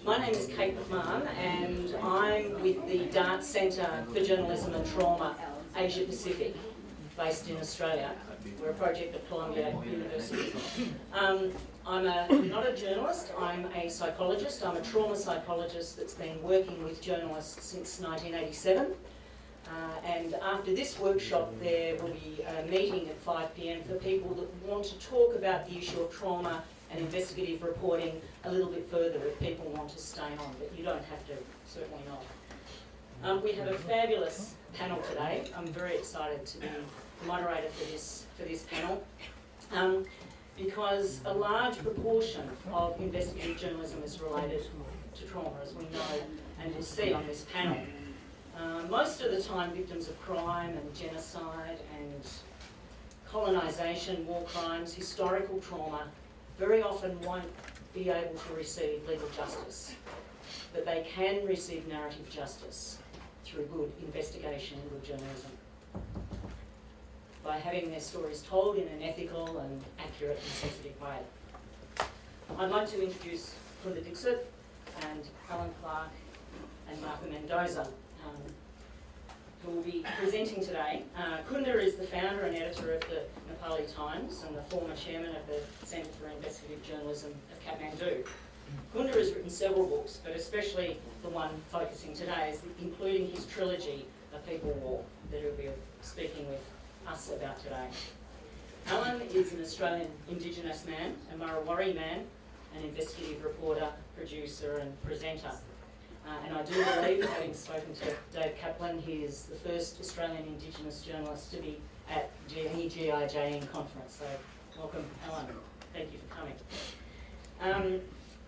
My name is Cait McMahon and I'm with the Dart Centre for Journalism and Trauma, Asia Pacific, based in Australia. We're a project of Columbia University. I'm not a journalist, I'm a psychologist. I'm a trauma psychologist that's been working with journalists since 1987. And after this workshop there will be a meeting at 5 p.m. for people that want to talk about the issue of trauma and investigative reporting a little bit further if people want to stay on, but you don't have to, certainly not. We have a fabulous panel today. I'm very excited to be the moderator for this panel because a large proportion of investigative journalism is related to trauma, as we know and will see on this panel. Most of the time victims of crime and genocide and colonisation, war crimes, historical trauma, very often won't be able to receive legal justice, but they can receive narrative justice through good investigation and good journalism, by having their stories told in an ethical and accurate and sensitive way. I'd like to introduce Kunda Dixit and Allan Clarke and Mendoza, who will be presenting today. Kunda is the founder and editor of the Nepali Times and the former chairman of the Centre for Investigative Journalism of Kathmandu. Kunda has written several books, but especially the one focusing today, including his trilogy, A People War, that he'll be speaking with us about today. Allan is an Australian Indigenous man, a Murrawari man, an investigative reporter, producer and presenter. And I do believe, having spoken to Dave Kaplan, he is the first Australian Indigenous journalist to be at any GIJN conference. So welcome, Allan. Thank you for coming.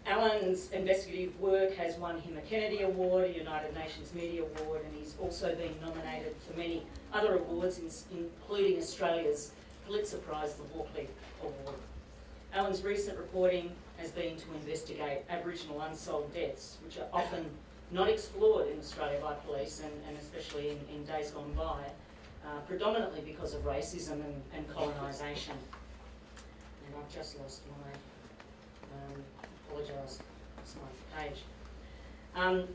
Allan's investigative work has won him a Kennedy Award, a United Nations Media Award, and he's also been nominated for many other awards, including Australia's Blitz Prize, the Walkley Award. Allan's recent reporting has been to investigate Aboriginal unsolved deaths, which are often not explored in Australia by police, and especially in days gone by, predominantly because of racism and colonisation. And I've just lost my, apologise, it's my page. And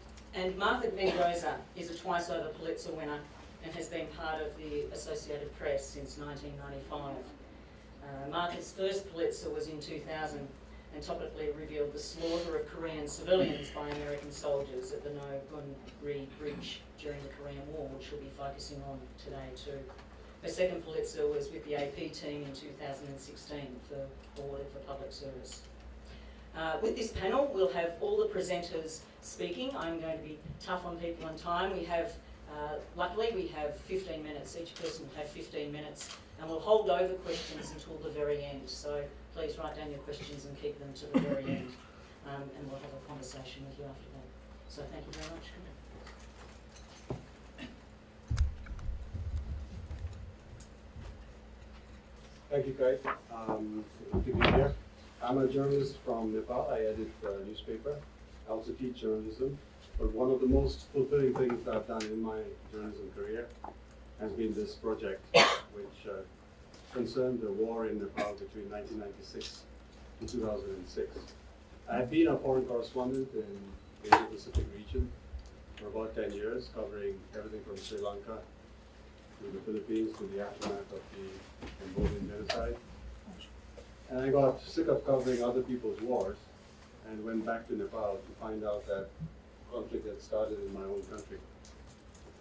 Mendoza is a twice-over Pulitzer winner and has been part of the Associated Press since 1995. Martha's first Pulitzer was in 2000 and topically revealed the slaughter of Korean civilians by American soldiers at the No-Gun-Ri Bridge during the Korean War, which we'll be focusing on today too. Her second Pulitzer was with the AP team in 2016 awarded for public service. With this panel, we'll have all the presenters speaking. I'm going to be tough on people on time. We have, luckily, we have 15 minutes. Each person will have 15 minutes, and we'll hold over questions until the very end. So please write down your questions and keep them to the very end, and we'll have a conversation with you after that. So thank you very much. Thank you, Cait. Good to be here. I'm a journalist from Nepal. I edit a newspaper. I also teach journalism. But one of the most fulfilling things that I've done in my journalism career has been this project, which concerned the war in Nepal between 1996 and 2006. I've been a foreign correspondent in the Asia Pacific region for about 10 years, covering everything from Sri Lanka to the Philippines to the aftermath of the Cambodian genocide. And I got sick of covering other people's wars and went back to Nepal to find out that conflict had started in my own country.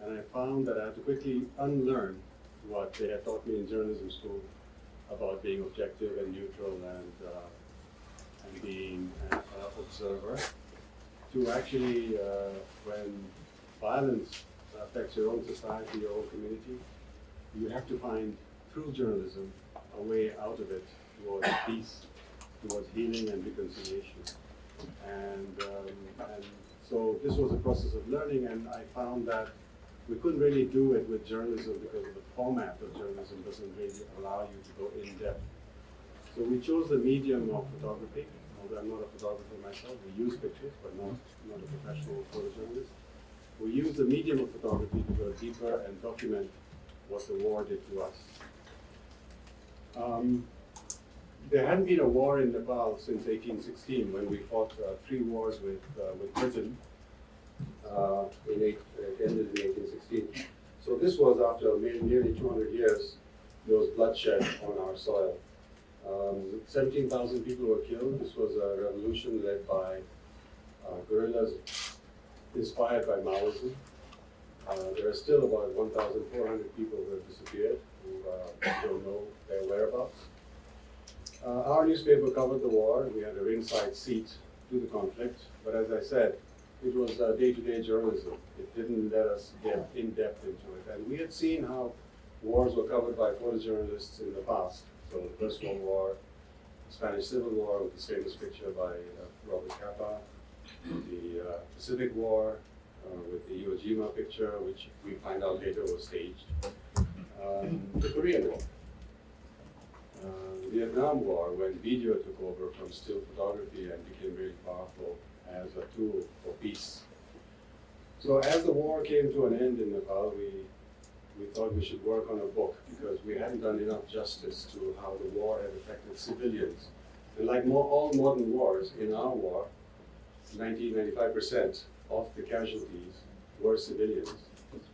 And I found that I had to quickly unlearn what they had taught me in journalism school about being objective and neutral and being an observer, to actually, when violence affects your own society, your own community, you have to find, through journalism, a way out of it towards peace, towards healing and reconciliation. And so this was a process of learning, and I found that we couldn't really do it with journalism because of the format of journalism doesn't really allow you to go in depth. So we chose the medium of photography, although I'm not a photographer myself. We use pictures, but not a professional photojournalist. We use the medium of photography to go deeper and document what the war did to us. there hadn't been a war in Nepal since 1816, when we fought 3 wars with Britain. It ended in 1816. So this was after nearly 200 years, there was bloodshed on our soil. 17,000 people were killed. This was a revolution led by guerrillas inspired by Maoism. There are still about 1,400 people who have disappeared, who don't know their whereabouts. Our newspaper covered the war. We had a ringside seat to the conflict, but as I said, it was day-to-day journalism. It didn't let us get in-depth into it. And we had seen how wars were covered by photojournalists in the past. So the First World War, Spanish Civil War, with this famous picture by Robert Capa, the Pacific War, with the Iwo Jima picture, which we find out later was staged, the Korean War, the Vietnam War, when video took over from still photography and became very powerful as a tool for peace. So as the war came to an end in Nepal, we thought we should work on a book, because we hadn't done enough justice to how the war had affected civilians. And like all modern wars, in our war, 95% of the casualties were civilians,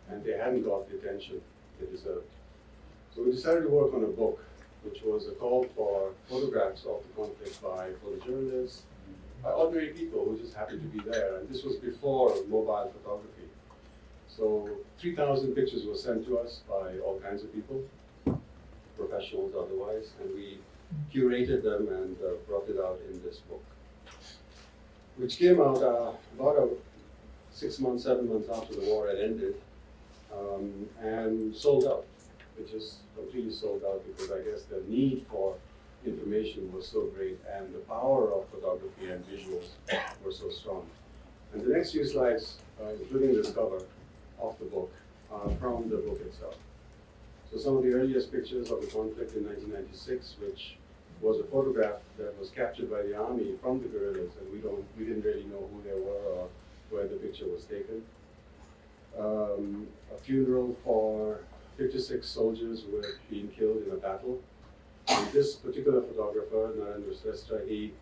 and they hadn't got the attention they deserved. So we decided to work on a book, which was a call for photographs of the conflict by photojournalists, by ordinary people who just happened to be there. And this was before mobile photography. So 3,000 pictures were sent to us by all kinds of people, professionals otherwise, and we curated them and brought it out in this book, which came out about 6 months, 7 months after the war had ended, and sold out. It just completely sold out, because I guess the need for information was so great, and the power of photography and visuals were so strong. And the next few slides, including this cover of the book, are from the book itself. So some of the earliest pictures of the conflict in 1996, which was a photograph that was captured by the army from the guerrillas, and we didn't really know who they were or where the picture was taken. A funeral for 56 soldiers who had been killed in a battle. And this particular photographer, Narendra Shrestha, he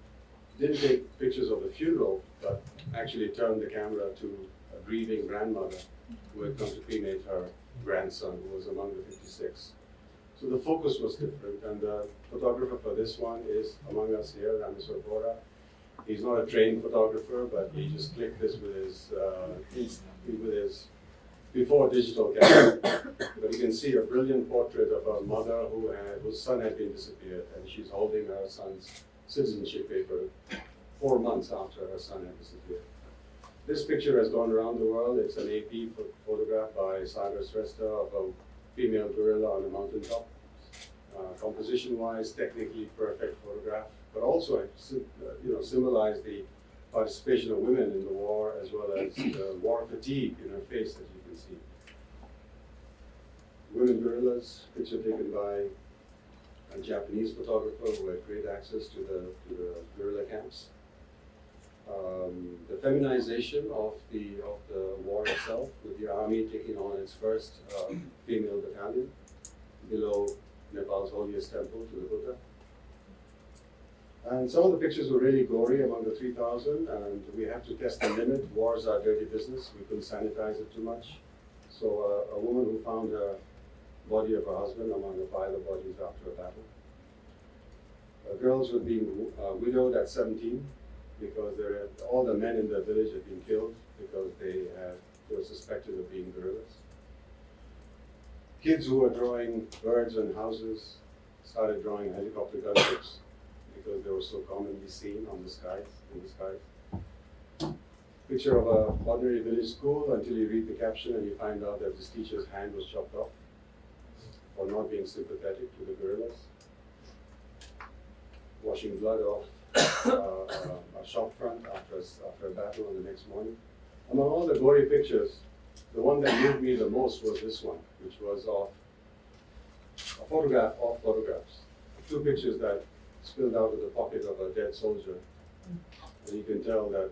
didn't take pictures of the funeral, but actually turned the camera to a grieving grandmother who had come to cremate her grandson, who was among the 56. So the focus was different, and the photographer for this one is among us here, Rameswar Bora. He's not a trained photographer, but he just clicked this with his before digital camera. But you can see a brilliant portrait of a mother whose son had been disappeared, and she's holding her son's citizenship paper 4 months after her son had disappeared. This picture has gone around the world. It's an AP photograph by Sagar Shrestha of a female gorilla on a mountaintop. Composition-wise, technically perfect photograph, but also symbolized the participation of women in the war, as well as the war fatigue in her face, as you can see. Women guerrillas, picture taken by a Japanese photographer who had great access to the guerrilla camps. The feminization of the war itself, with the army taking on its first female battalion below Nepal's holiest temple to the Buddha. And some of the pictures were really gory among the 3,000, and we had to test the limit. Wars are dirty business. We couldn't sanitize it too much. So a woman who found the body of her husband among a pile of bodies after a battle. Girls were being widowed at 17 because all the men in the village had been killed because they were suspected of being guerrillas. Kids who were drawing birds and houses started drawing helicopter gunships because they were so commonly seen in the skies. Picture of an ordinary village school until you read the caption and you find out that this teacher's hand was chopped off for not being sympathetic to the guerrillas. Washing blood off a shop front after a battle on the next morning. Among all the gory pictures, the one that moved me the most was this one, which was of a photograph of photographs. 2 pictures that spilled out of the pocket of a dead soldier. And you can tell that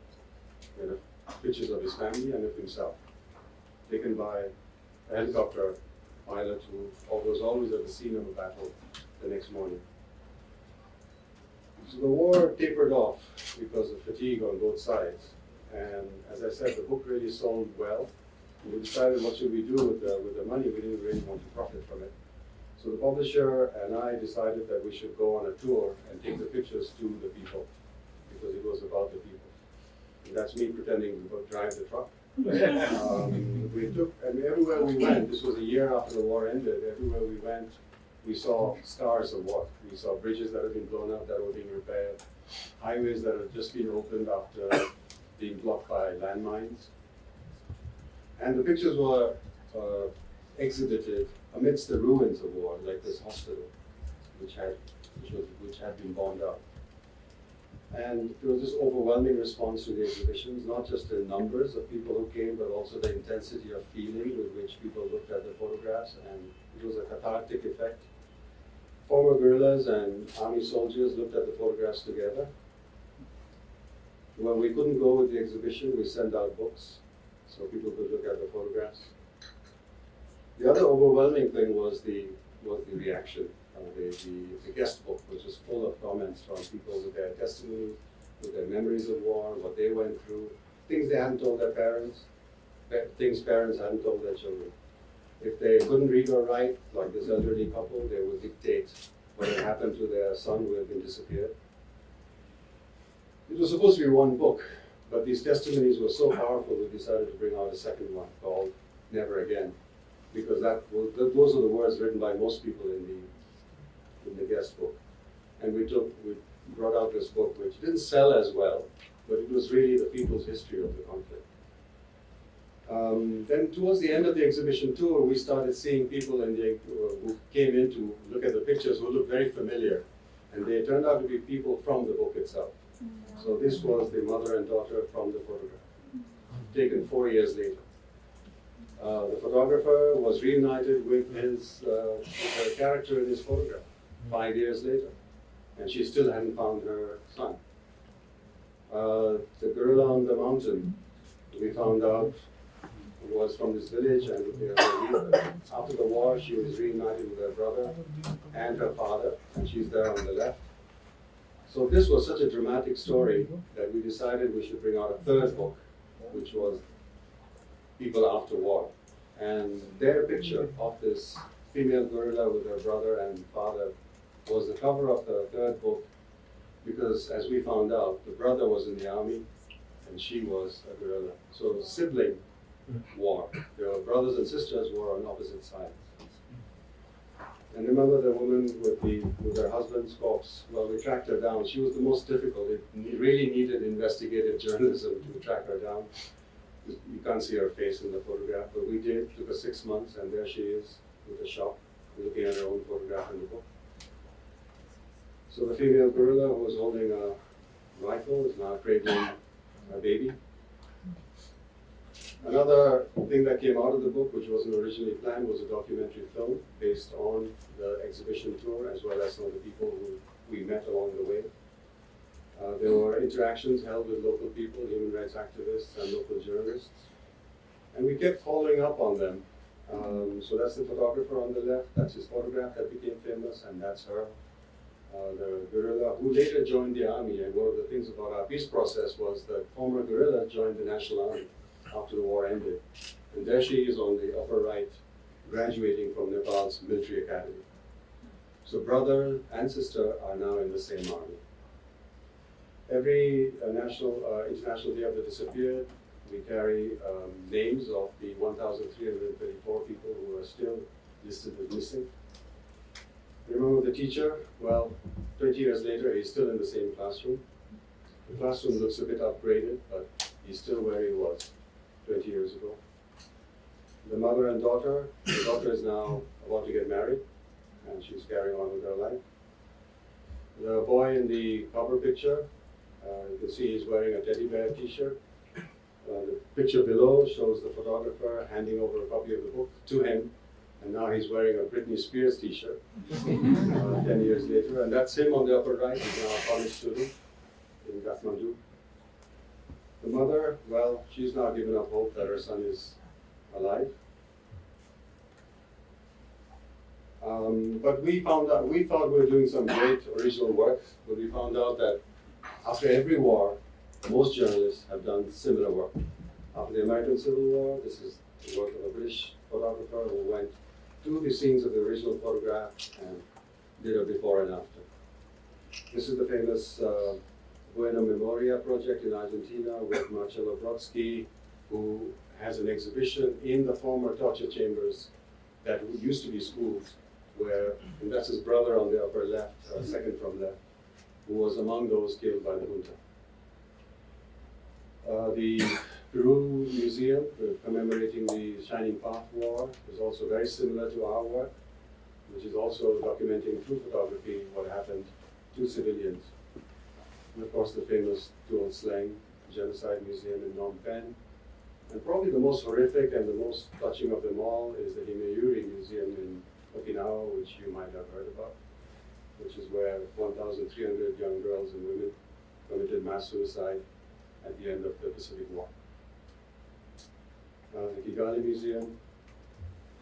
pictures of his family and of himself, taken by a helicopter pilot who was always at the scene of a battle the next morning. So the war tapered off because of fatigue on both sides. And as I said, the book really sold well. We decided what should we do with the money. We didn't really want to profit from it. So the publisher and I decided that we should go on a tour and take the pictures to the people, because it was about the people. And that's me pretending to drive the truck. We took, and everywhere we went, this was a year after the war ended, everywhere we went, we saw scars of war. We saw bridges that had been blown up that were being repaired, highways that had just been opened after being blocked by landmines. And the pictures were exhibited amidst the ruins of war, like this hospital, which had been bombed out. And there was this overwhelming response to the exhibitions, not just the numbers of people who came, but also the intensity of feeling with which people looked at the photographs, and it was a cathartic effect. Former guerrillas and army soldiers looked at the photographs together. When we couldn't go with the exhibition, we sent out books so people could look at the photographs. The other overwhelming thing was the reaction. The guest book, which was full of comments from people with their testimonies, with their memories of war, what they went through, things they hadn't told their parents, things parents hadn't told their children. If they couldn't read or write, like this elderly couple, they would dictate what had happened to their son who had been disappeared. It was supposed to be one book, but these testimonies were so powerful we decided to bring out a second one called Never Again, because those are the words written by most people in the guest book. And we brought out this book, which didn't sell as well, but it was really the people's history of the conflict. Then towards the end of the exhibition tour, we started seeing people who came in to look at the pictures who looked very familiar. And they turned out to be people from the book itself. So this was the mother and daughter from the photograph, taken 4 years later. The photographer was reunited with her character in his photograph 5 years later, and she still hadn't found her son. The girl on the mountain, we found out, was from this village, and after the war she was reunited with her brother and her father, and she's there on the left. So this was such a dramatic story that we decided we should bring out a third book, which was People After War. And their picture of this female guerrilla with her brother and father was the cover of the third book, because as we found out, the brother was in the army and she was a guerrilla. So sibling war. Their brothers and sisters were on opposite sides. And remember the woman with her husband's corpse? Well, we tracked her down. She was the most difficult. It really needed investigative journalism to track her down. You can't see her face in the photograph, but we did. It took us 6 months, and there she is with a shock, looking at her own photograph in the book. So the female guerrilla who was holding a rifle is now cradling a baby. Another thing that came out of the book, which wasn't originally planned, was a documentary film based on the exhibition tour, as well as some of the people who we met along the way. There were interactions held with local people, human rights activists, and local journalists. And we kept following up on them. So that's the photographer on the left, that's his photograph that became famous, and that's her. The guerrilla who later joined the army, and one of the things about our peace process was the former guerrilla joined the National Army after the war ended. And there she is on the upper right, graduating from Nepal's military academy. So brother and sister are now in the same army. Every International Day of the Disappeared, we carry names of the 1,334 people who are still listed as missing. Remember the teacher? Well, 20 years later, he's still in the same classroom. The classroom looks a bit upgraded, but he's still where he was 20 years ago. The mother and daughter, the daughter is now about to get married, and she's carrying on with her life. The boy in the cover picture, you can see he's wearing a teddy bear t-shirt. The picture below shows the photographer handing over a copy of the book to him, and now he's wearing a Britney Spears t-shirt 10 years later. And that's him on the upper right. He's now a college student in Kathmandu. The mother, well, she's now given up hope that her son is alive. But we thought we were doing some great original work, but we found out that after every war, most journalists have done similar work. After the American Civil War, this is the work of a British photographer who went to the scenes of the original photograph and did a before and after. This is the famous Buena Memoria project in Argentina with Marcello Brodsky, who has an exhibition in the former torture chambers that used to be schools, where, and that's his brother on the upper left, second from left, who was among those killed by the junta. The Peru Museum, commemorating the Shining Path War, is also very similar to our work, which is also documenting through photography what happened to civilians. And of course, the famous Tuol Sleng Genocide Museum in Phnom Penh. And probably the most horrific and the most touching of them all is the Himeyuri Museum in Okinawa, which you might have heard about, which is where 1,300 young girls and women committed mass suicide at the end of the Pacific War. The Kigali Museum,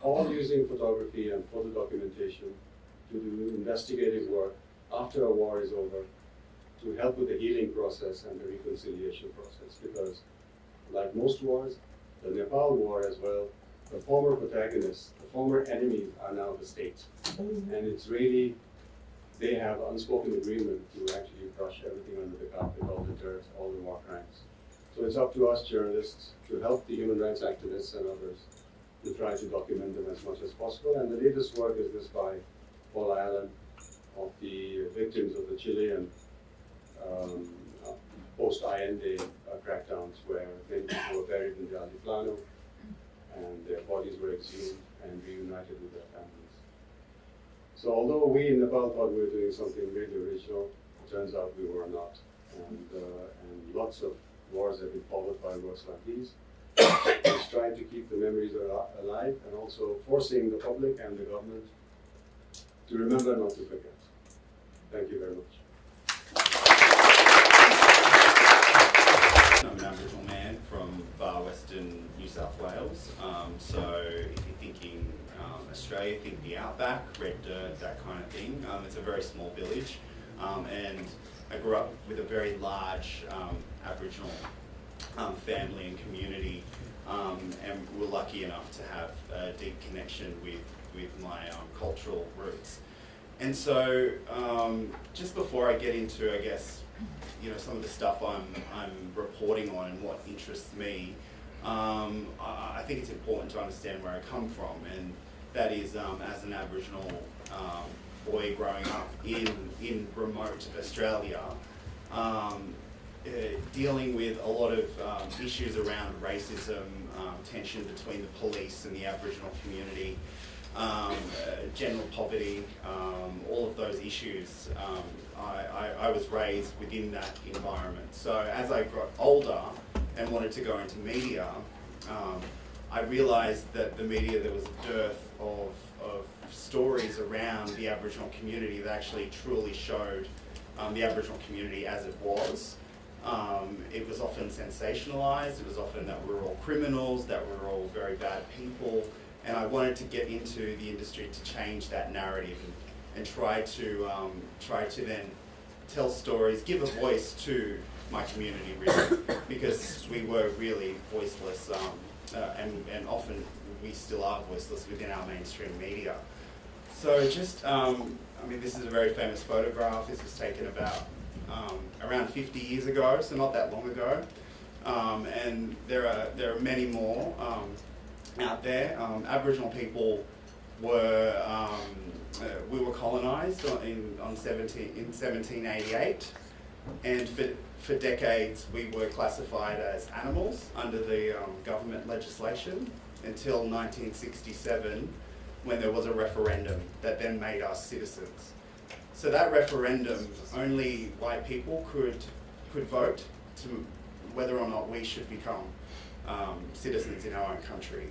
all using photography and photo documentation to do investigative work after a war is over to help with the healing process and the reconciliation process. Because like most wars, the Nepal war as well, the former protagonists, the former enemies are now the state. And it's really, they have unspoken agreement to actually brush everything under the carpet, all the dirt, all the war crimes. So it's up to us journalists to help the human rights activists and others to try to document them as much as possible. And the latest work is this by Paula Allen of the victims of the Chilean post-Allende crackdowns, where many people were buried in the Altiplano and their bodies were exhumed and reunited with their families. So although we in Nepal thought we were doing something really original, it turns out we were not. And lots of wars have been followed by works like these. It's trying to keep the memories alive and also forcing the public and the government to remember, not to forget. Thank you very much. I'm an Aboriginal man from far western New South Wales. So if you're thinking Australia, think the outback, red dirt, that kind of thing. It's a very small village, and I grew up with a very large Aboriginal family and community, and we're lucky enough to have a deep connection with my cultural roots. And so, just before I get into, I guess, some of the stuff I'm reporting on and what interests me, I think it's important to understand where I come from, and that is as an Aboriginal boy growing up in remote Australia, dealing with a lot of issues around racism, tension between the police and the Aboriginal community, general poverty, all of those issues. I was raised within that environment. So as I got older and wanted to go into media, I realised that the media, there was a dearth of stories around the Aboriginal community that actually truly showed the Aboriginal community as it was. It was often sensationalised, it was often that we were all criminals, that we were all very bad people, and I wanted to get into the industry to change that narrative and try to then tell stories, give a voice to my community really, because we were really voiceless, and often we still are voiceless within our mainstream media. So just, this is a very famous photograph. This was taken about around 50 years ago, so not that long ago, and there are many more out there. Aboriginal people were we were colonised in 1788, and for decades we were classified as animals under the government legislation until 1967, when there was a referendum that then made us citizens. So that referendum, only white people could vote to whether or not we should become citizens in our own country.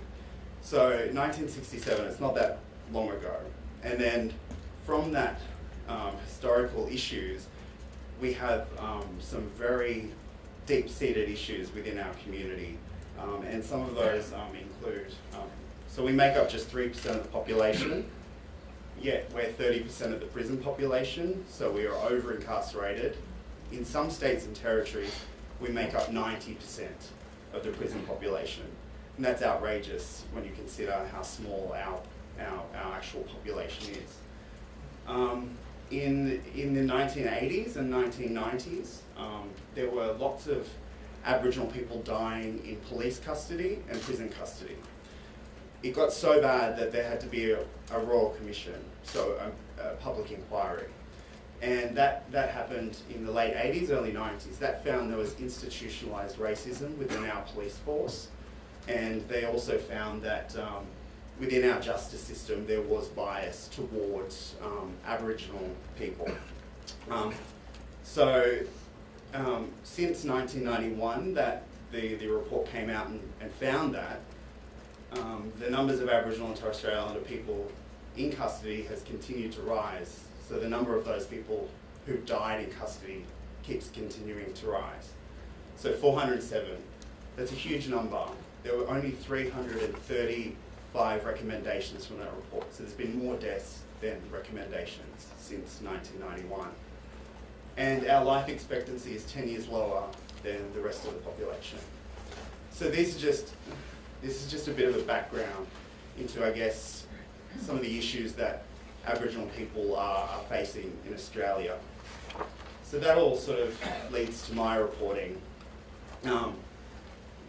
So 1967, it's not that long ago. And then from that historical issues, we have some very deep-seated issues within our community. And some of those include, so we make up just 3% of the population. yet we're 30% of the prison population, so we are over-incarcerated. In some states and territories, we make up 90% of the prison population. And that's outrageous when you consider how small our actual population is. In the 1980s and 1990s, there were lots of Aboriginal people dying in police custody and prison custody. It got so bad that there had to be a royal commission, so a public inquiry. And that happened in the late 80s, early 90s. That found there was institutionalised racism within our police force. And they also found that within our justice system there was bias towards Aboriginal people. Since 1991 that the report came out and found that, the numbers of Aboriginal and Torres Strait Islander people in custody has continued to rise. So the number of those people who've died in custody keeps continuing to rise. So 407, that's a huge number. There were only 335 recommendations from that report. So there's been more deaths than recommendations since 1991. And our life expectancy is 10 years lower than the rest of the population. So this is just a bit of a background into, I guess, some of the issues that Aboriginal people are facing in Australia. So that all sort of leads to my reporting.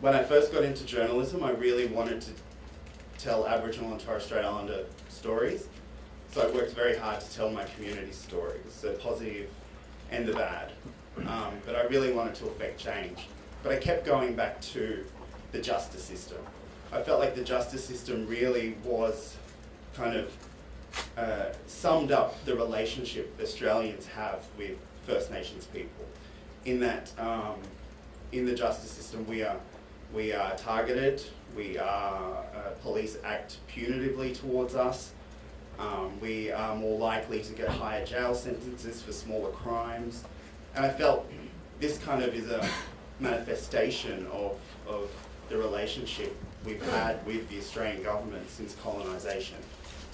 When I first got into journalism, I really wanted to tell Aboriginal and Torres Strait Islander stories. So I worked very hard to tell my community stories, the positive and the bad. But I really wanted to affect change. But I kept going back to the justice system. I felt like the justice system really was kind of summed up the relationship Australians have with First Nations people. In that, in the justice system, we are targeted. Police act punitively towards us. We are more likely to get higher jail sentences for smaller crimes. And I felt this kind of is a manifestation of the relationship we've had with the Australian government since colonisation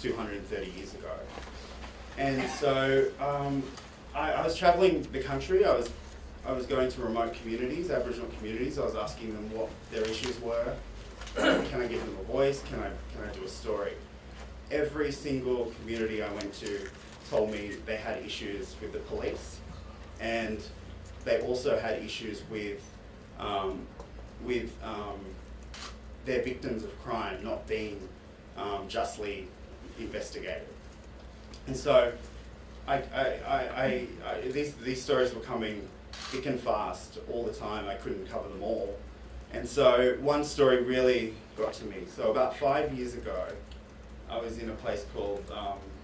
230 years ago. And so I was travelling the country. I was going to remote communities, Aboriginal communities. I was asking them what their issues were. Can I give them a voice? Can I do a story? Every single community I went to told me they had issues with the police, and they also had issues with their victims of crime not being justly investigated. And so these stories were coming thick and fast all the time. I couldn't cover them all. And so one story really got to me. So about 5 years ago, I was in a place called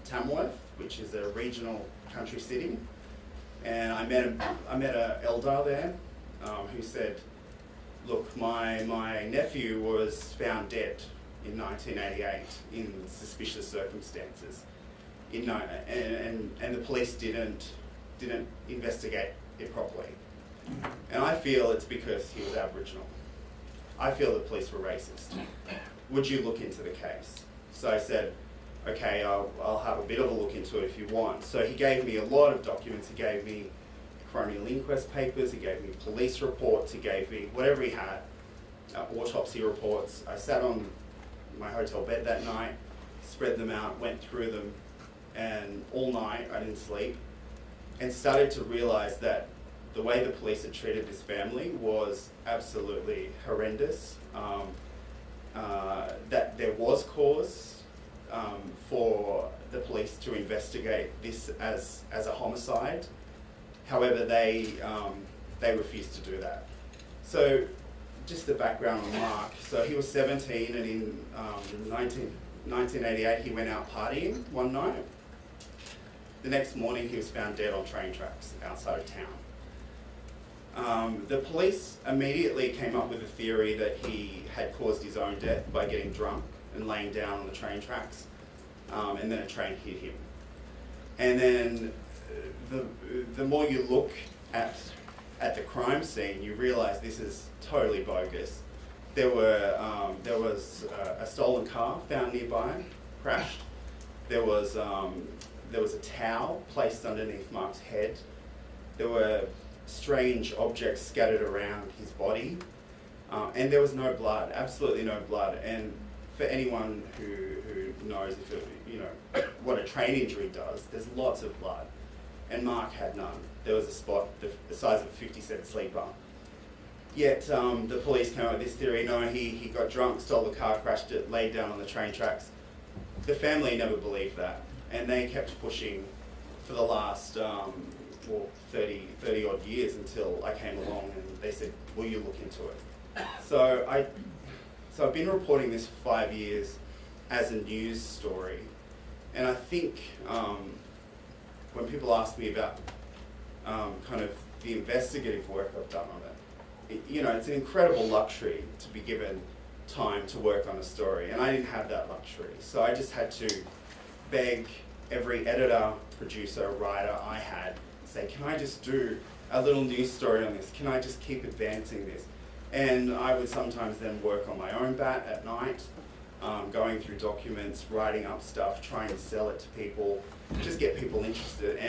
Tamworth, which is a regional country city. And I met an elder there who said, look, my nephew was found dead in 1988 in suspicious circumstances. And the police didn't investigate it properly. And I feel it's because he was Aboriginal. I feel the police were racist. Would you look into the case? So I said, okay, I'll have a bit of a look into it if you want. So he gave me a lot of documents. He gave me coronial inquest papers, he gave me police reports, he gave me whatever he had, autopsy reports. I sat on my hotel bed that night, spread them out, went through them, and all night I didn't sleep, and started to realise that the way the police had treated this family was absolutely horrendous, that there was cause for the police to investigate this as a homicide. However, they refused to do that. So just the background on Mark. So he was 17, and in 1988 he went out partying one night. The next morning he was found dead on train tracks outside of town. The police immediately came up with a theory that he had caused his own death by getting drunk and laying down on the train tracks, and then a train hit him. And then the more you look at the crime scene, you realise this is totally bogus. There was a stolen car found nearby, crashed, There was a towel placed underneath Mark's head. There were strange objects scattered around his body, and there was no blood, absolutely no blood. And for anyone who knows what a train injury does, there's lots of blood, and Mark had none. There was a spot the size of a 50-cent sleeper. Yet the police came up with this theory, no, he got drunk, stole the car, crashed it, laid down on the train tracks. The family never believed that, and they kept pushing for the last 30 odd years until I came along and they said, will you look into it? So I've been reporting this for 5 years as a news story, and I think when people ask me about kind of the investigative work I've done on it, it's an incredible luxury to be given time to work on a story, and I didn't have that luxury. So I just had to beg every editor, producer, writer I had, say, can I just do a little news story on this? Can I just keep advancing this? And I would sometimes then work on my own bat at night, going through documents, writing up stuff, trying to sell it to people, just get people interested.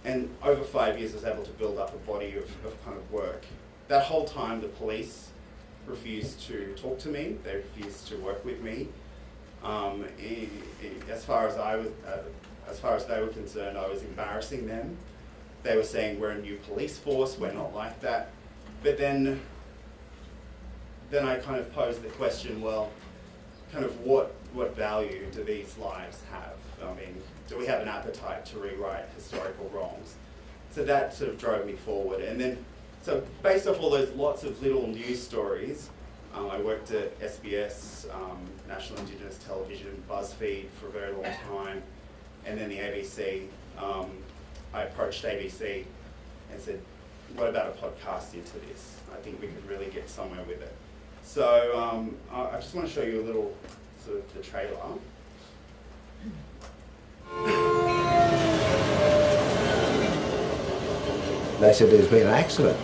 And over 5 years I was able to build up a body of kind of work. That whole time the police refused to talk to me, they refused to work with me. As far as they were concerned, I was embarrassing them. They were saying we're a new police force, we're not like that. But then I kind of posed the question, well, kind of what value do these lives have? I mean, do we have an appetite to rewrite historical wrongs? So that sort of drove me forward. And then, so based off all those lots of little news stories, I worked at SBS, National Indigenous Television, BuzzFeed for a very long time, and then the ABC. I approached ABC and said, what about a podcast into this? I think we could really get somewhere with it. So I just want to show you a little, sort of the trailer. They said there's been an accident.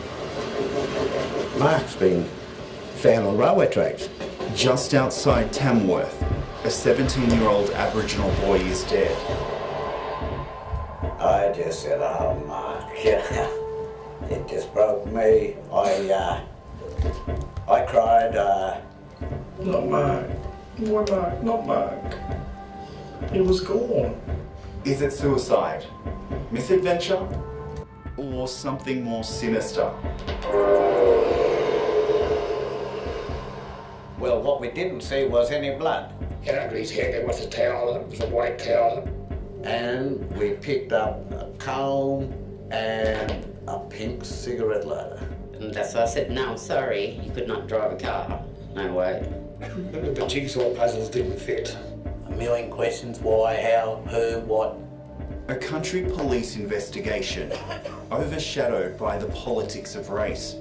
Mark's been found on railway tracks. Just outside Tamworth, a 17-year-old Aboriginal boy is dead. I just said, oh, Mark, it just broke me. I cried. Not Mark. Why Mark? Not Mark. He was gone. Is it suicide, misadventure, or something more sinister? Well, what we didn't see was any blood. And under his head there was a towel, it was a white towel. And we picked up a comb and a pink cigarette lighter. And that's why I said, no, sorry, you could not drive a car. No way. The jigsaw puzzles didn't fit. A million questions, why, how, who, what. A country police investigation overshadowed by the politics of race.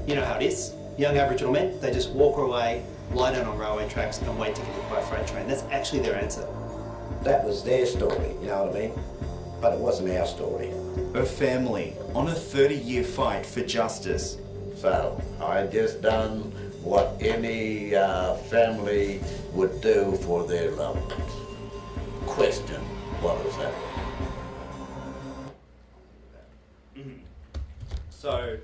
You know how it is. Young Aboriginal men, they just walk away, lie down on railway tracks and wait to get hit by a freight train. That's actually their answer. That was their story, you know what I mean? But it wasn't our story. A family on a 30-year fight for justice. So I just done what any family would do for their loved ones. Question, what was that? So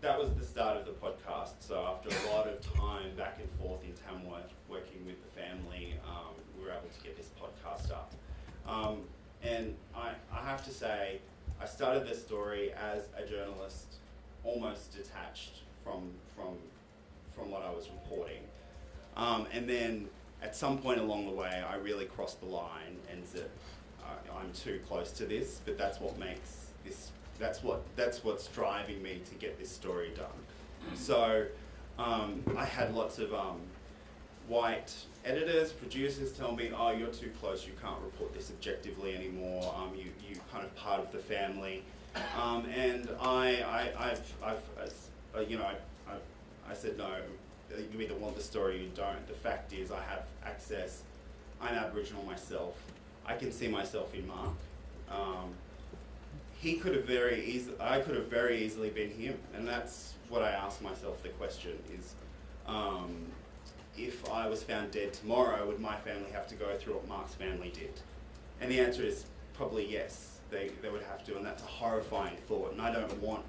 that was the start of the podcast. So after a lot of time back and forth in Tamworth, working with the family, we were able to get this podcast up. And I have to say, I started this story as a journalist, almost detached from what I was reporting. And then at some point along the way, I really crossed the line and said, I'm too close to this, but that's what makes this, that's what's driving me to get this story done. So I had lots of white editors, producers tell me, oh, you're too close, you can't report this objectively anymore, you kind of part of the family. And I said, no, you either want the story or you don't. The fact is I have access, I'm Aboriginal myself, I can see myself in Mark. I could have very easily been him, and that's what I asked myself the question if I was found dead tomorrow, would my family have to go through what Mark's family did? And the answer is probably yes, they would have to, and that's a horrifying thought, and I don't want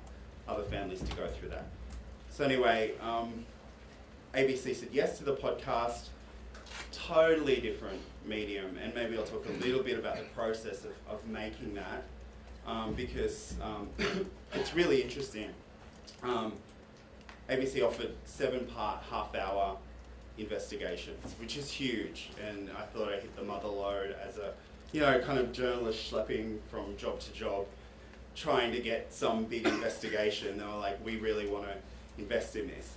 other families to go through that. So anyway, ABC said yes to the podcast, totally different medium, and maybe I'll talk a little bit about the process of making that, because it's really interesting. ABC offered 7-part, half-hour investigations, which is huge, and I thought I hit the mother lode as a, kind of journalist schlepping from job to job, trying to get some big investigation. They were like, we really want to invest in this.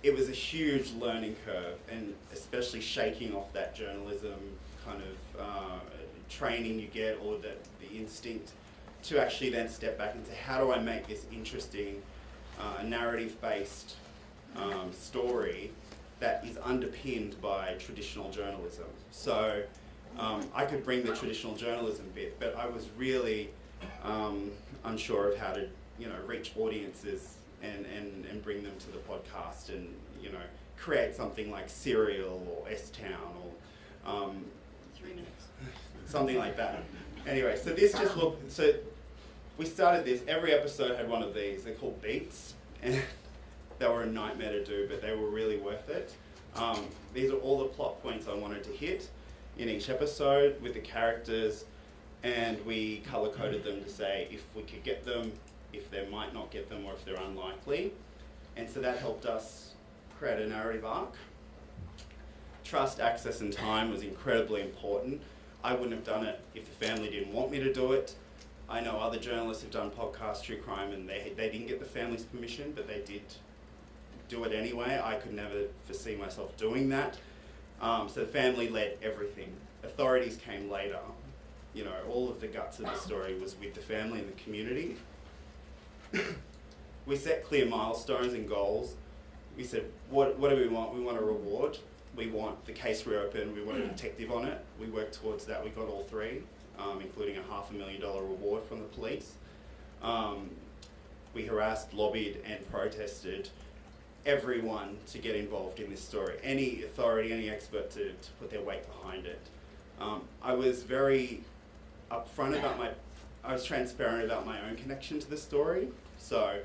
It was a huge learning curve, and especially shaking off that journalism kind of training you get, or the instinct to actually then step back and say, how do I make this interesting, narrative-based story that is underpinned by traditional journalism. So I could bring the traditional journalism bit, but I was really unsure of how to, reach audiences and bring them to the podcast, and create something like Serial or S-Town or 3 minutes. something like that. Anyway, so this just looked, so we started this, every episode had one of these, they're called beats, and they were a nightmare to do, but they were really worth it. These are all the plot points I wanted to hit in each episode with the characters, and we color-coded them to say if we could get them, if they might not get them, or if they're unlikely. And so that helped us create a narrative arc. Trust, access, and time was incredibly important. I wouldn't have done it if the family didn't want me to do it. I know other journalists have done podcast true crime and they didn't get the family's permission, but they did do it anyway. I could never foresee myself doing that. So the family led everything. Authorities came later. All of the guts of the story was with the family and the community. We set clear milestones and goals. We said, what do we want? We want a reward. We want the case reopened. We want a detective on it. We worked towards that. We got all 3, including a $500,000 reward from the police. We harassed, lobbied, and protested everyone to get involved in this story. Any authority, any expert to put their weight behind it. I was very upfront about I was transparent about my own connection to the story. So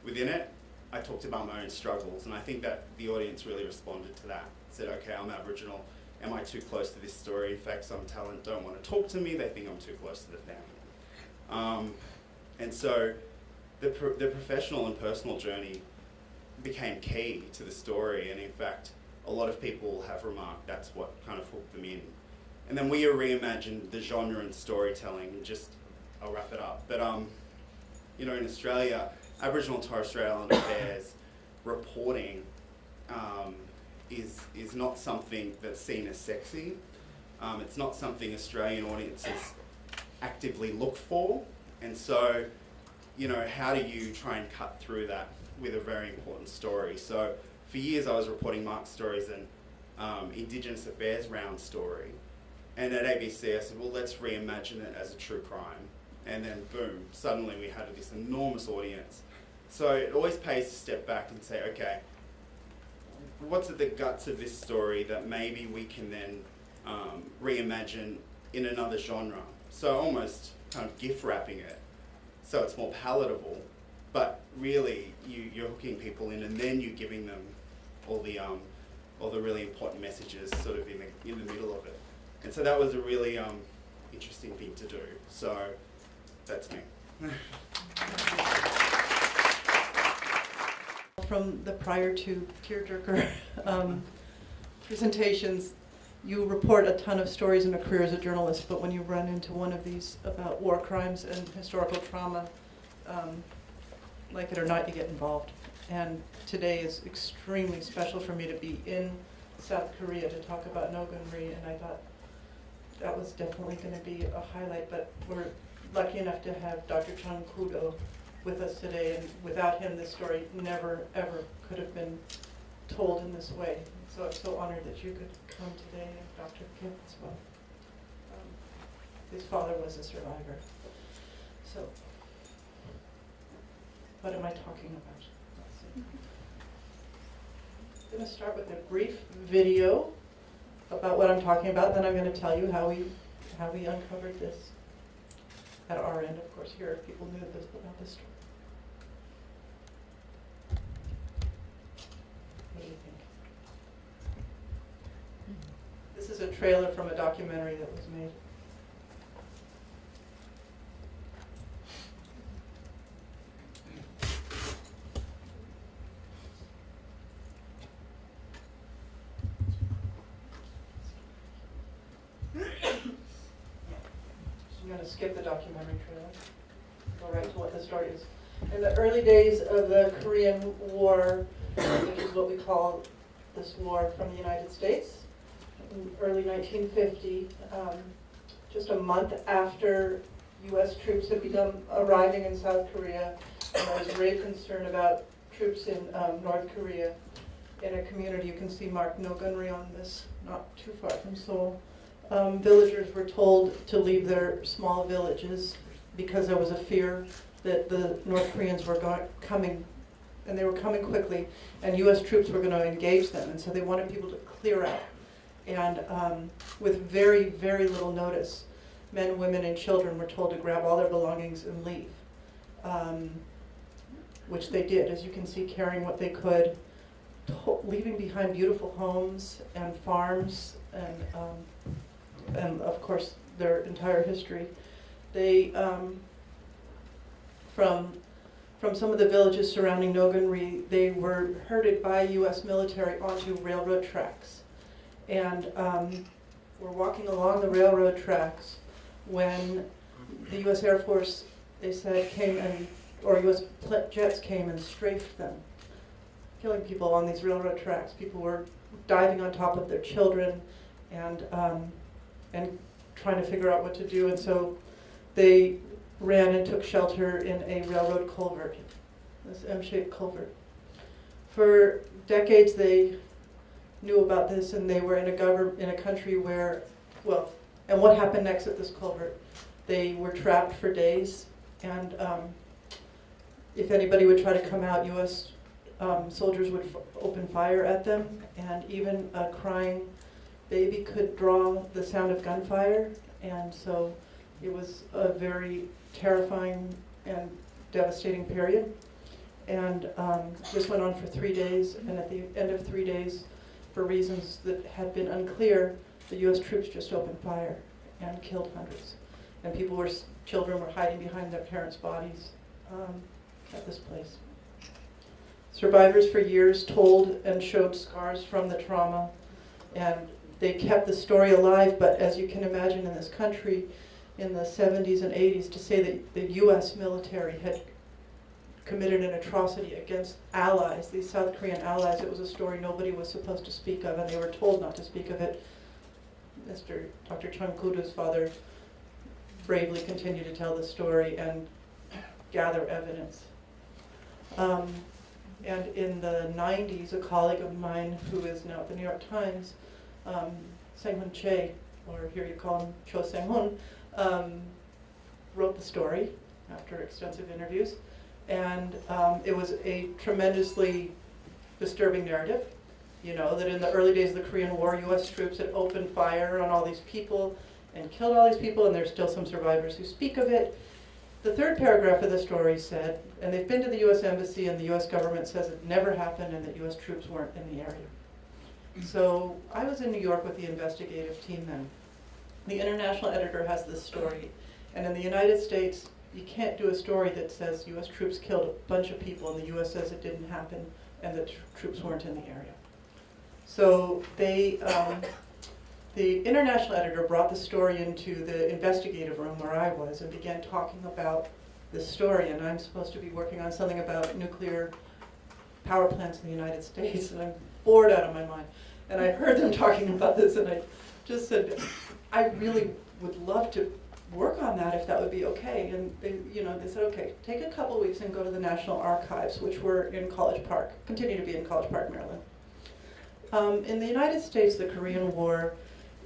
within it, I talked about my own struggles, and I think that the audience really responded to that. Said, okay, I'm Aboriginal. Am I too close to this story? In fact, some talent don't want to talk to me. They think I'm too close to the family. And so the professional and personal journey became key to the story, and in fact, a lot of people have remarked that's what kind of hooked them in. And then we reimagined the genre and storytelling, and I'll wrap it up. But in Australia, Aboriginal and Torres Strait Islander affairs reporting is not something that's seen as sexy. It's not something Australian audiences actively look for. And so, how do you try and cut through that with a very important story? So for years I was reporting Mark's stories and Indigenous affairs round story. And at ABC I said, well, let's reimagine it as a true crime. And then boom, suddenly we had this enormous audience. So it always pays to step back and say, okay, what's at the guts of this story that maybe we can then reimagine in another genre? So almost kind of gift wrapping it so it's more palatable, but really you're hooking people in, and then you're giving them all the really important messages sort of in the middle of it. And so that was a really interesting thing to do. So that's me. From the prior 2 tearjerker presentations, you report a ton of stories in a career as a journalist, but when you run into one of these about war crimes and historical trauma, like it or not, you get involved. And today is extremely special for me to be in South Korea to talk about Nogunri, and I thought that was definitely going to be a highlight, but we're lucky enough to have Dr. Chung Kudo with us today, and without him this story never ever could have been told in this way. So I'm so honored that you could come today, and Dr. Kim as well. His father was a survivor. So what am I talking about? Let's see. going to start with a brief video about what I'm talking about, and then I'm going to tell you how we uncovered this at our end. Of course, here people knew this about this story. What do you think? This is a trailer from a documentary that was made. I'm going to skip the documentary trailer, go right to what the story is. In the early days of the Korean War, which is what we call this war from the United States, in early 1950, just a month after U.S. troops had begun arriving in South Korea, and there was great concern about troops in North Korea. In a community, you can see marked no gunry on this, not too far from Seoul. Villagers were told to leave their small villages because there was a fear that the North Koreans were coming, and they were coming quickly, and U.S. troops were going to engage them, and so they wanted people to clear out. And with very, very little notice, men, women, and children were told to grab all their belongings and leave, which they did, as you can see, carrying what they could, leaving behind beautiful homes and farms and of course their entire history. They, from some of the villages surrounding Nogunri, they were herded by U.S. military onto railroad tracks, and were walking along the railroad tracks when the U.S. Air Force, they said, or U.S. jets came and strafed them, killing people on these railroad tracks. People were diving on top of their children and trying to figure out what to do, and so they ran and took shelter in a railroad culvert, this M-shaped culvert. For decades they knew about this, and they were in a country where, well, and what happened next at this culvert? They were trapped for days, and if anybody would try to come out, U.S. Soldiers would open fire at them, and even a crying baby could draw the sound of gunfire, and so it was a very terrifying and devastating period. And this went on for 3 days, and at the end of 3 days, for reasons that had been unclear, the U.S. troops just opened fire and killed hundreds. And children were hiding behind their parents' bodies at this place. Survivors for years told and showed scars from the trauma, and they kept the story alive, but as you can imagine in this country in the 70s and 80s, to say that the U.S. military had committed an atrocity against allies, these South Korean allies, it was a story nobody was supposed to speak of, and they were told not to speak of it. Dr. Chung Kudo's father bravely continued to tell the story and gather evidence. And in the 90s, a colleague of mine who is now at the New York Times, Sang-Hun Che, or here you call him Cho Sang-hun, wrote the story after extensive interviews. And it was a tremendously disturbing narrative. You know, that in the early days of the Korean War, U.S. troops had opened fire on all these people and killed all these people, and there's still some survivors who speak of it. The third paragraph of the story said, and they've been to the U.S. Embassy, and the U.S. government says it never happened and that U.S. troops weren't in the area. So I was in New York with the investigative team then. The international editor has this story, and in the United States, you can't do a story that says U.S. troops killed a bunch of people and the U.S. says it didn't happen and that troops weren't in the area. So they, the international editor brought the story into the investigative room where I was and began talking about this story, and I'm supposed to be working on something about nuclear power plants in the United States, and I'm bored out of my mind. And I heard them talking about this, and I just said, I really would love to work on that if that would be okay. And they said, okay, take a couple weeks and go to the National Archives, which were in College Park, continue to be in College Park, Maryland. In the United States, the Korean War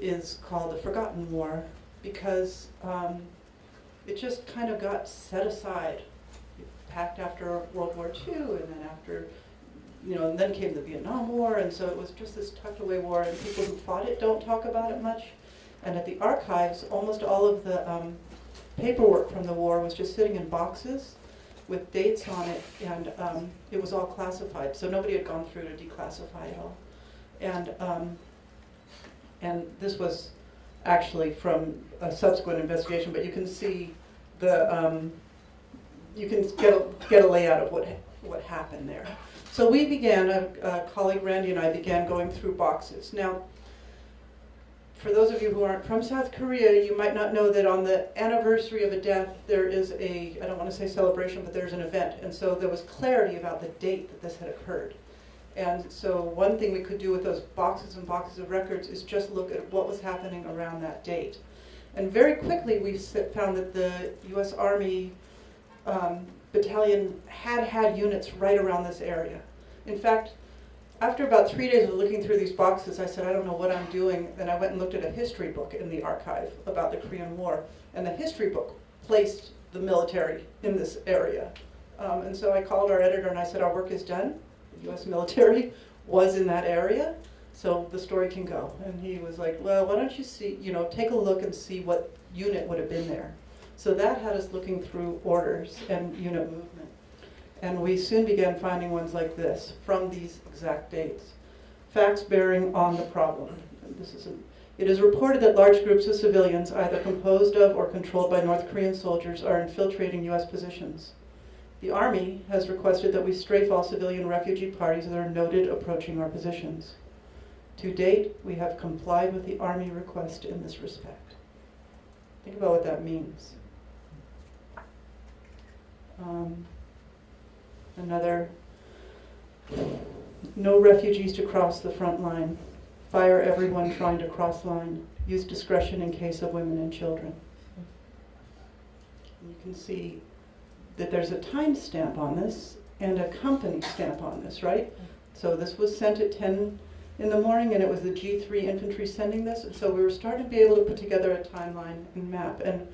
is called the Forgotten War because it just kind of got set aside, packed after World War II, and then after and then came the Vietnam War, and so it was just this tucked away war, and people who fought it don't talk about it much. And at the archives, almost all of the paperwork from the war was just sitting in boxes with dates on it, and it was all classified, so nobody had gone through to declassify it all. And this was actually from a subsequent investigation, but you can see the you can get a layout of what happened there. So we began, a colleague Randy and I began going through boxes. Now, for those of you who aren't from South Korea, you might not know that on the anniversary of a death, there is I don't want to say celebration, but there's an event. And so there was clarity about the date that this had occurred. And so one thing we could do with those boxes and boxes of records is just look at what was happening around that date. And very quickly we found that the U.S. Army battalion had units right around this area. In fact, after about 3 days of looking through these boxes, I said, I don't know what I'm doing. And I went and looked at a history book in the archive about the Korean War. And the history book placed the military in this area. And so I called our editor and I said, our work is done. The U.S. military was in that area, so the story can go. And he was like, well, why don't you take a look and see what unit would have been there. So that had us looking through orders and unit movement. And we soon began finding ones like this from these exact dates. Facts bearing on the problem. It is reported that large groups of civilians, either composed of or controlled by North Korean soldiers, are infiltrating U.S. positions. The Army has requested that we strafe all civilian refugee parties that are noted approaching our positions. To date, we have complied with the Army request in this respect. Think about what that means. Another, no refugees to cross the front line. Fire everyone trying to cross line. Use discretion in case of women and children. You can see that there's a time stamp on this and a company stamp on this, right? So this was sent at 10 in the morning, and it was the G3 infantry sending this. And so we were starting to be able to put together a timeline and map. And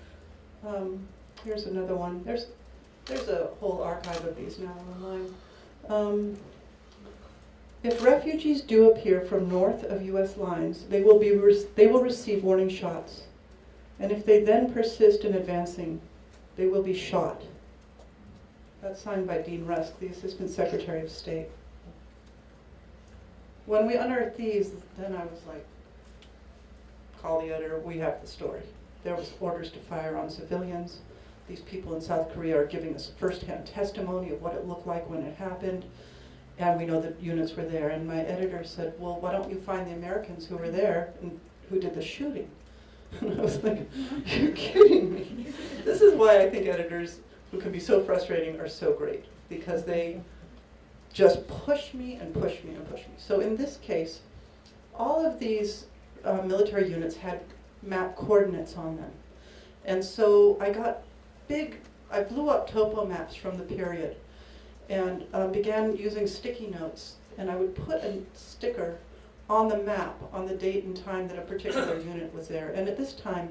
here's another one. There's a whole archive of these now online. If refugees do appear from north of U.S. lines, they will receive warning shots. And if they then persist in advancing, they will be shot. That's signed by Dean Rusk, the Assistant Secretary of State. When we unearthed these, then I was like, call the editor, we have the story. There was orders to fire on civilians. These people in South Korea are giving us firsthand testimony of what it looked like when it happened. And we know that units were there. And my editor said, well, why don't you find the Americans who were there and who did the shooting? And I was like, you're kidding me. This is why I think editors who can be so frustrating are so great, because they just push me and push me and push me. So in this case, all of these military units had map coordinates on them. And so I blew up topo maps from the period and began using sticky notes. And I would put a sticker on the map on the date and time that a particular unit was there. And at this time,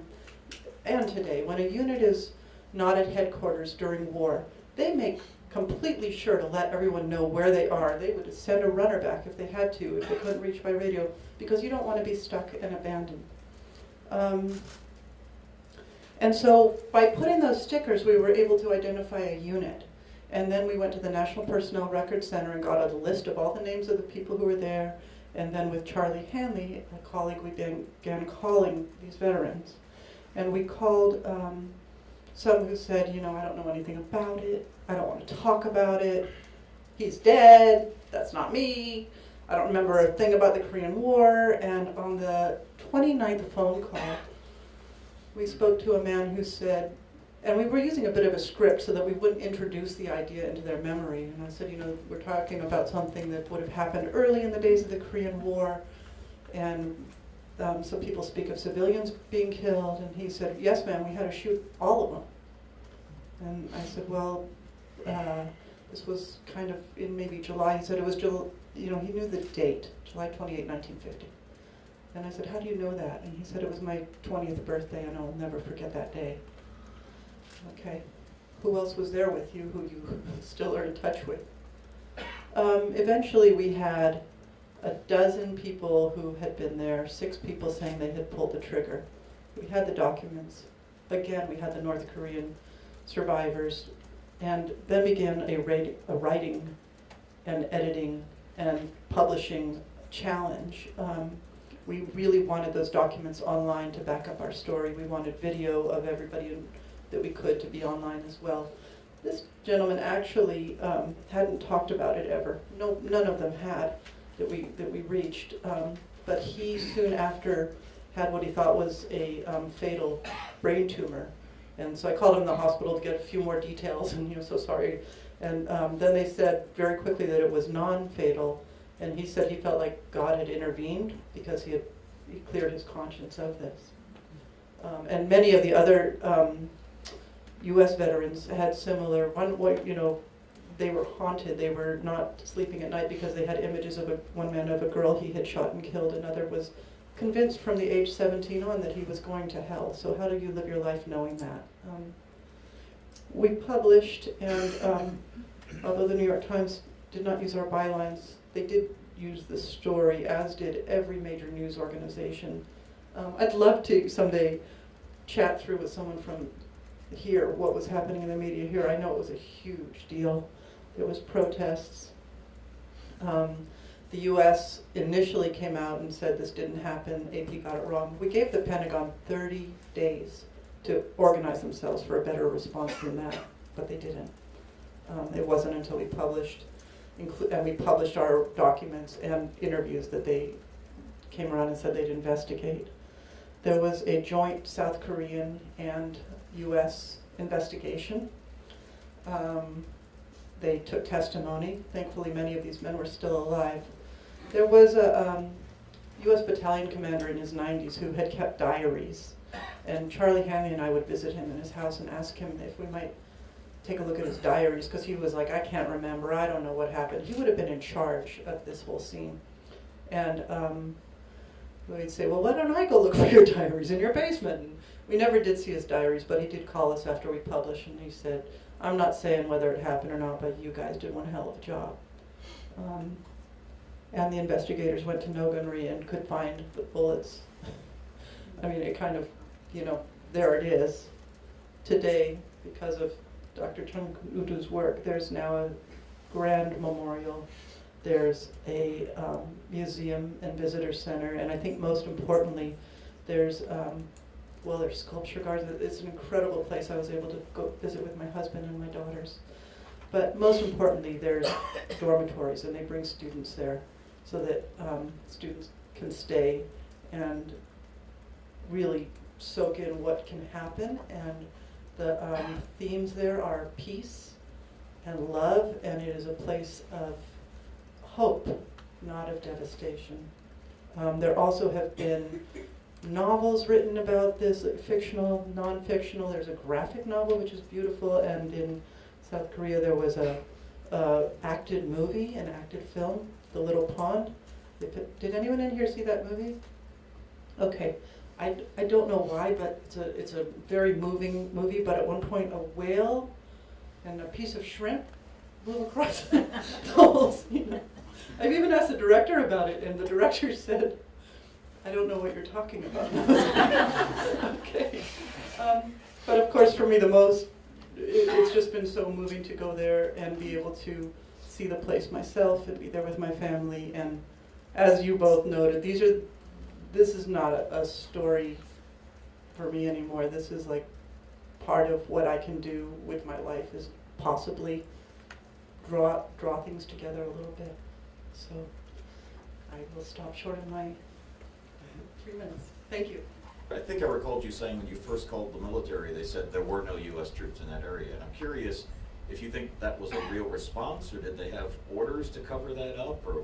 and today, when a unit is not at headquarters during war, they make completely sure to let everyone know where they are. They would send a runner back if they had to, if they couldn't reach by radio, because you don't want to be stuck and abandoned. And so by putting those stickers, we were able to identify a unit. And then we went to the National Personnel Records Center and got a list of all the names of the people who were there. And then with Charlie Hanley, a colleague, we began calling these veterans. And we called some who said, I don't know anything about it. I don't want to talk about it. He's dead. That's not me. I don't remember a thing about the Korean War. And on the 29th phone call, we spoke to a man who said, and we were using a bit of a script so that we wouldn't introduce the idea into their memory. And I said, we're talking about something that would have happened early in the days of the Korean War. And some people speak of civilians being killed. And he said, yes, ma'am, we had to shoot all of them. And I said, well, this was kind of in maybe July. He said it was July, he knew the date, July 28, 1950. And I said, how do you know that? And he said, it was my 20th birthday, and I'll never forget that day. Okay. Who else was there with you who you still are in touch with? Eventually we had a dozen people who had been there, 6 people saying they had pulled the trigger. We had the documents. Again, we had the North Korean survivors, and then began a writing and editing and publishing challenge. We really wanted those documents online to back up our story. We wanted video of everybody that we could to be online as well. This gentleman actually hadn't talked about it ever. No, none of them had that we reached. But he soon after had what he thought was a fatal brain tumor. And so I called him to the hospital to get a few more details, and he was so sorry. And then they said very quickly that it was non-fatal, and he said he felt like God had intervened because he cleared his conscience of this. And many of the other U.S. veterans had similar, they were haunted. They were not sleeping at night because they had images of one man of a girl he had shot and killed. Another was convinced from the age 17 on that he was going to hell. So how do you live your life knowing that? We published, and although the New York Times did not use our bylines, they did use the story, as did every major news organization. I'd love to someday chat through with someone from here what was happening in the media here. I know it was a huge deal. There was protests. The U.S. initially came out and said this didn't happen, AP got it wrong. We gave the Pentagon 30 days to organize themselves for a better response than that, but they didn't. It wasn't until we published, and we published our documents and interviews that they came around and said they'd investigate. There was a joint South Korean and U.S. investigation. They took testimony. Thankfully, many of these men were still alive. There was a U.S. battalion commander in his 90s who had kept diaries. And Charlie Hanley and I would visit him in his house and ask him if we might take a look at his diaries, because he was like, I can't remember, I don't know what happened. He would have been in charge of this whole scene. And we'd say, well, why don't I go look for your diaries in your basement? And we never did see his diaries, but he did call us after we published, and he said, I'm not saying whether it happened or not, but you guys did one hell of a job. And the investigators went to Nogunri and could find the bullets. I mean, it kind of, there it is. Today, because of Dr. Chung Udu's work, there's now a grand memorial. There's a museum and visitor center, and I think most importantly, there's sculpture gardens. It's an incredible place. I was able to go visit with my husband and my daughters. But most importantly, there's dormitories, and they bring students there so that students can stay and really soak in what can happen. And the themes there are peace and love, and it is a place of hope, not of devastation. There also have been novels written about this, fictional, non-fictional. There's a graphic novel which is beautiful, and in South Korea there was a acted movie, an acted film, The Little Pond. Did anyone in here see that movie? Okay, I don't know why, but it's a very moving movie. But at one point, a whale and a piece of shrimp flew across the whole scene. I've even asked the director about it, and the director said, I don't know what you're talking about. Okay. But of course, for me, it's just been so moving to go there and be able to see the place myself and be there with my family. And as you both noted, this is not a story for me anymore. This is like part of what I can do with my life, is possibly draw things together a little bit. So I will stop short of my 3 minutes. Thank you. I think I recalled you saying when you first called the military, they said there were no U.S. troops in that area. And I'm curious if you think that was a real response, or did they have orders to cover that up, or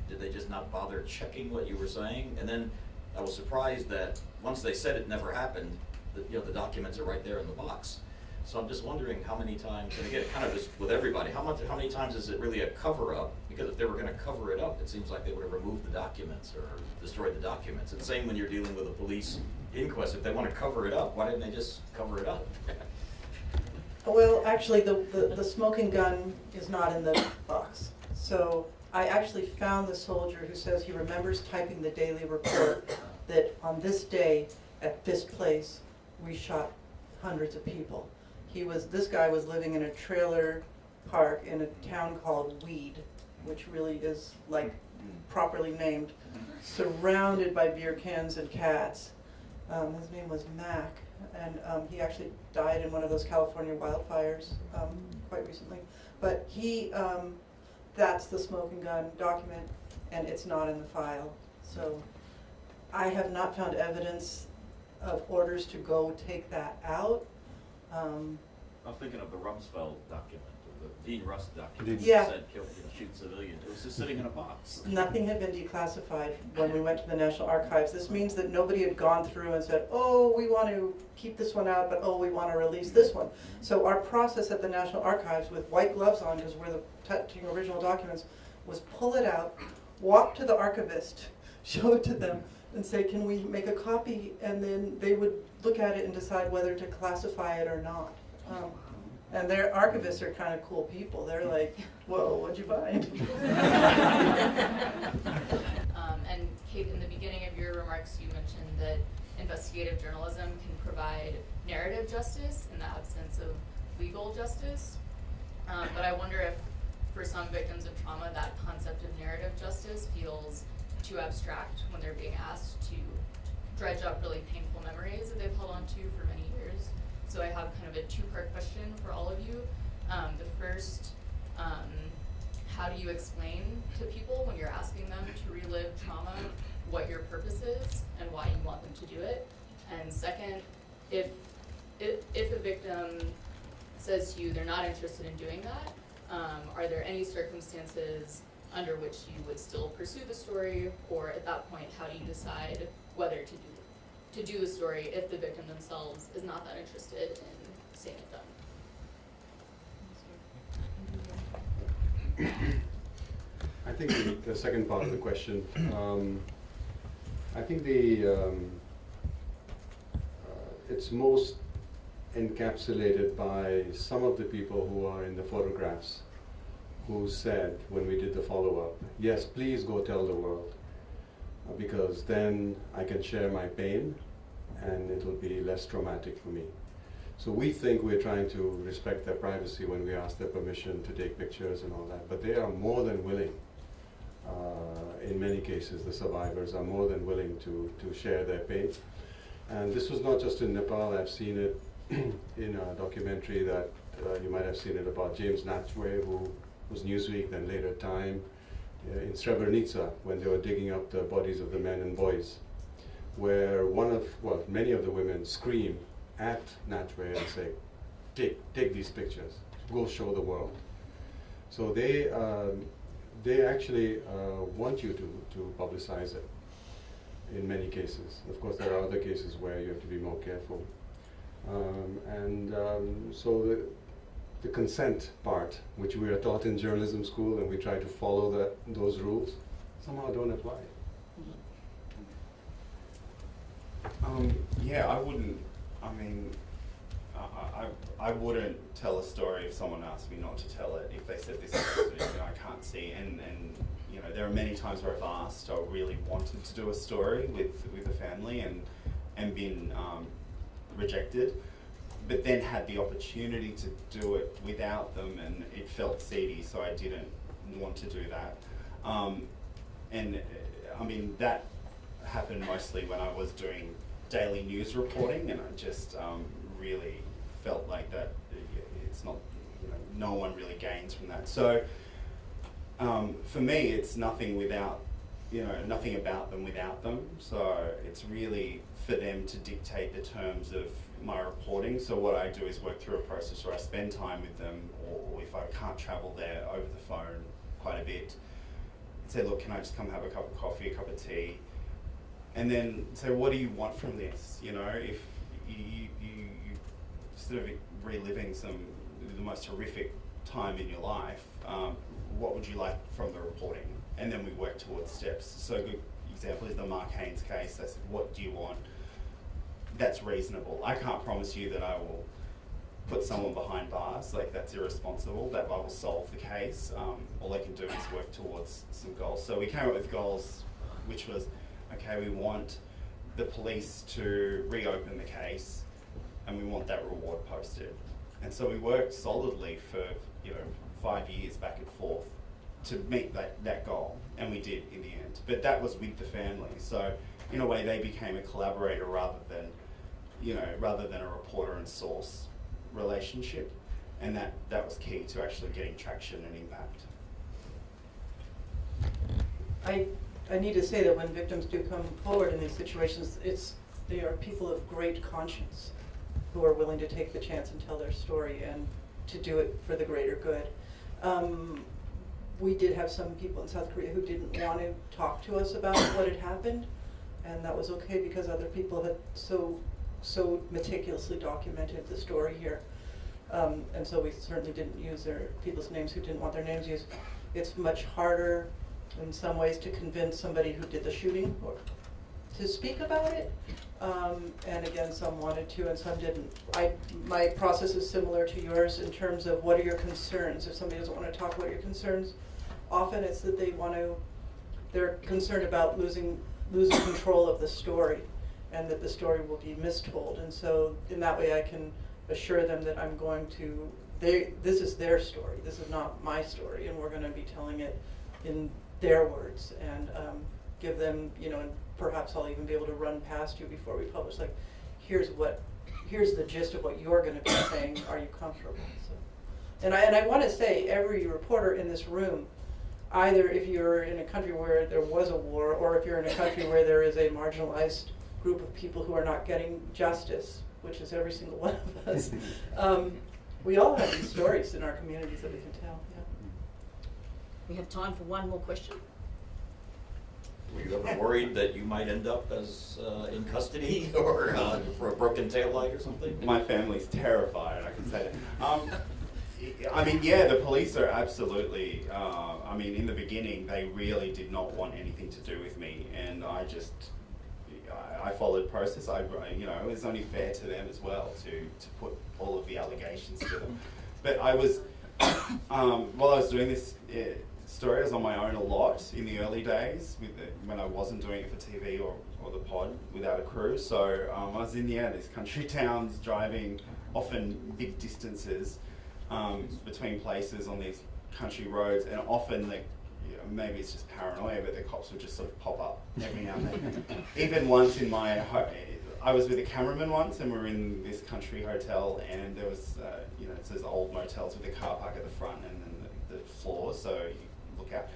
did they just not bother checking what you were saying? And then I was surprised that once they said it never happened, the documents are right there in the box. So I'm just wondering how many times, and again, kind of just with everybody, how many times is it really a cover-up? Because if they were going to cover it up, it seems like they would have removed the documents or destroyed the documents. And same when you're dealing with a police inquest. If they want to cover it up, why didn't they just cover it up? Well, actually, the smoking gun is not in the box. So I actually found the soldier who says he remembers typing the daily report that on this day at this place we shot hundreds of people. This guy was living in a trailer park in a town called Weed, which really is like properly named, surrounded by beer cans and cats. His name was Mac, and he actually died in one of those California wildfires quite recently. But that's the smoke and gun document, and it's not in the file. So I have not found evidence of orders to go take that out. I'm thinking of the Rumsfeld document, or the Dean Russ document. Yeah. That said shoot civilians. It was just sitting in a box. Nothing had been declassified when we went to the National Archives. This means that nobody had gone through and said, oh, we want to keep this one out, but oh, we want to release this one. So our process at the National Archives with white gloves on, because we're touching original documents, was pull it out, walk to the archivist, show it to them, and say, can we make a copy? And then they would look at it and decide whether to classify it or not. And their archivists are kind of cool people. They're like, whoa, what'd you find? And Cait, in the beginning of your remarks, you mentioned that investigative journalism can provide narrative justice in the absence of legal justice. But I wonder if, for some victims of trauma, that concept of narrative justice feels too abstract when they're being asked to dredge up really painful memories that they've held on to for many years. So I have kind of a two-part question for all of you. The first, how do you explain to people when you're asking them to relive trauma what your purpose is and why you want them to do it? And second, if a victim says to you they're not interested in doing that, are there any circumstances under which you would still pursue the story, or at that point, how do you decide whether to do the story if the victim themselves is not that interested in seeing it done? I think the second part of the question, I think it's most encapsulated by some of the people who are in the photographs who said when we did the follow-up, yes, please go tell the world, because then I can share my pain and it will be less traumatic for me. So we think we're trying to respect their privacy when we ask their permission to take pictures and all that, but they are more than willing. In many cases, the survivors are more than willing to share their pain. And this was not just in Nepal. I've seen it in a documentary that you might have seen it about James Natchway, who was Newsweek, then later Time, in Srebrenica, when they were digging up the bodies of the men and boys, where many of the women scream at Natchway and say, take these pictures, go show the world. So they actually want you to publicize it in many cases. Of course, there are other cases where you have to be more careful. So the consent part, which we are taught in journalism school, and we try to follow those rules, somehow don't apply. Yeah, I wouldn't. I mean, I wouldn't tell a story if someone asked me not to tell it. If they said this, I can't see. And there are many times where I've asked, I really wanted to do a story with a family and been rejected, but then had the opportunity to do it without them, and it felt seedy, so I didn't want to do that. That happened mostly when I was doing daily news reporting, and I just really felt like that it's not, no one really gains from that. So for me, it's nothing without, nothing about them without them. So it's really for them to dictate the terms of my reporting. So what I do is work through a process where I spend time with them, or if I can't travel there, over the phone quite a bit. Say, look, can I just come have a cup of coffee, a cup of tea? And then say, what do you want from this? If you sort of reliving the most horrific time in your life, what would you like from the reporting? And then we work towards steps. So a good example is the Mark Haynes case. I said, what do you want? That's reasonable. I can't promise you that I will put someone behind bars, like that's irresponsible, that will solve the case. All they can do is work towards some goals. So we came up with goals, which was, okay, we want the police to reopen the case, and we want that reward posted. And so we worked solidly for 5 years back and forth to meet that goal, and we did in the end. But that was with the family, so in a way they became a collaborator rather than a reporter and source relationship, and that was key to actually getting traction and impact. I need to say that when victims do come forward in these situations, they are people of great conscience who are willing to take the chance and tell their story and to do it for the greater good. We did have some people in South Korea who didn't want to talk to us about what had happened, and that was okay because other people had so meticulously documented the story here. And so we certainly didn't use people's names who didn't want their names used. It's much harder in some ways to convince somebody who did the shooting or to speak about it. And again, some wanted to and some didn't. My process is similar to yours in terms of what are your concerns. If somebody doesn't want to talk about your concerns, often it's that they're concerned about losing control of the story and that the story will be mistold. And so in that way I can assure them that I'm going to, this is their story, this is not my story, and we're going to be telling it in their words, and give them, and perhaps I'll even be able to run past you before we publish, like, here's the gist of what you're going to be saying, are you comfortable? So, and I want to say, every reporter in this room, either if you're in a country where there was a war, or if you're in a country where there is a marginalized group of people who are not getting justice, which is every single one of us, we all have these stories in our communities that we can tell. Yeah. We have time for one more question. Were you ever worried that you might end up as in custody or for a broken taillight or something? My family's terrified, I can say that. I mean, yeah, the police are absolutely, in the beginning, they really did not want anything to do with me, and I followed process. It was only fair to them as well to put all of the allegations to them. But I was, while I was doing this story, I was on my own a lot in the early days when I wasn't doing it for TV or the pod without a crew. So I was in these country towns, driving often big distances between places on these country roads, and often maybe it's just paranoia, but the cops would just sort of pop up every now and then. Even once I was with a cameraman once, and we were in this country hotel, and there was, it's those old motels with a car park at the front and then the floor, so you look out.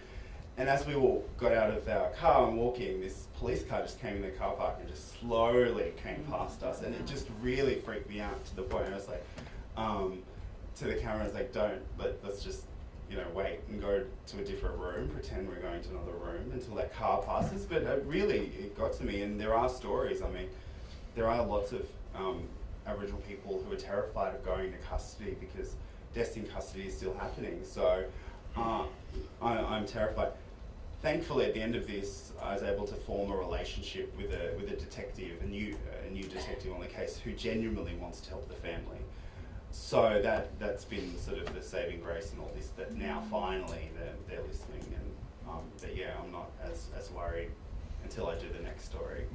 And as we all got out of our car and walking, this police car just came in the car park and just slowly came past us, and it just really freaked me out to the point I was like, to the camera, I was like, let's just, wait and go to a different room, pretend we're going to another room until that car passes. But it got to me, and there are stories. There are lots of Aboriginal people who are terrified of going to custody because deaths in custody is still happening. So I'm terrified. Thankfully, at the end of this, I was able to form a relationship with a detective, a new detective on the case, who genuinely wants to help the family. So that's been sort of the saving grace in all this, that now finally they're listening, and but yeah, I'm not as worried until I do the next story.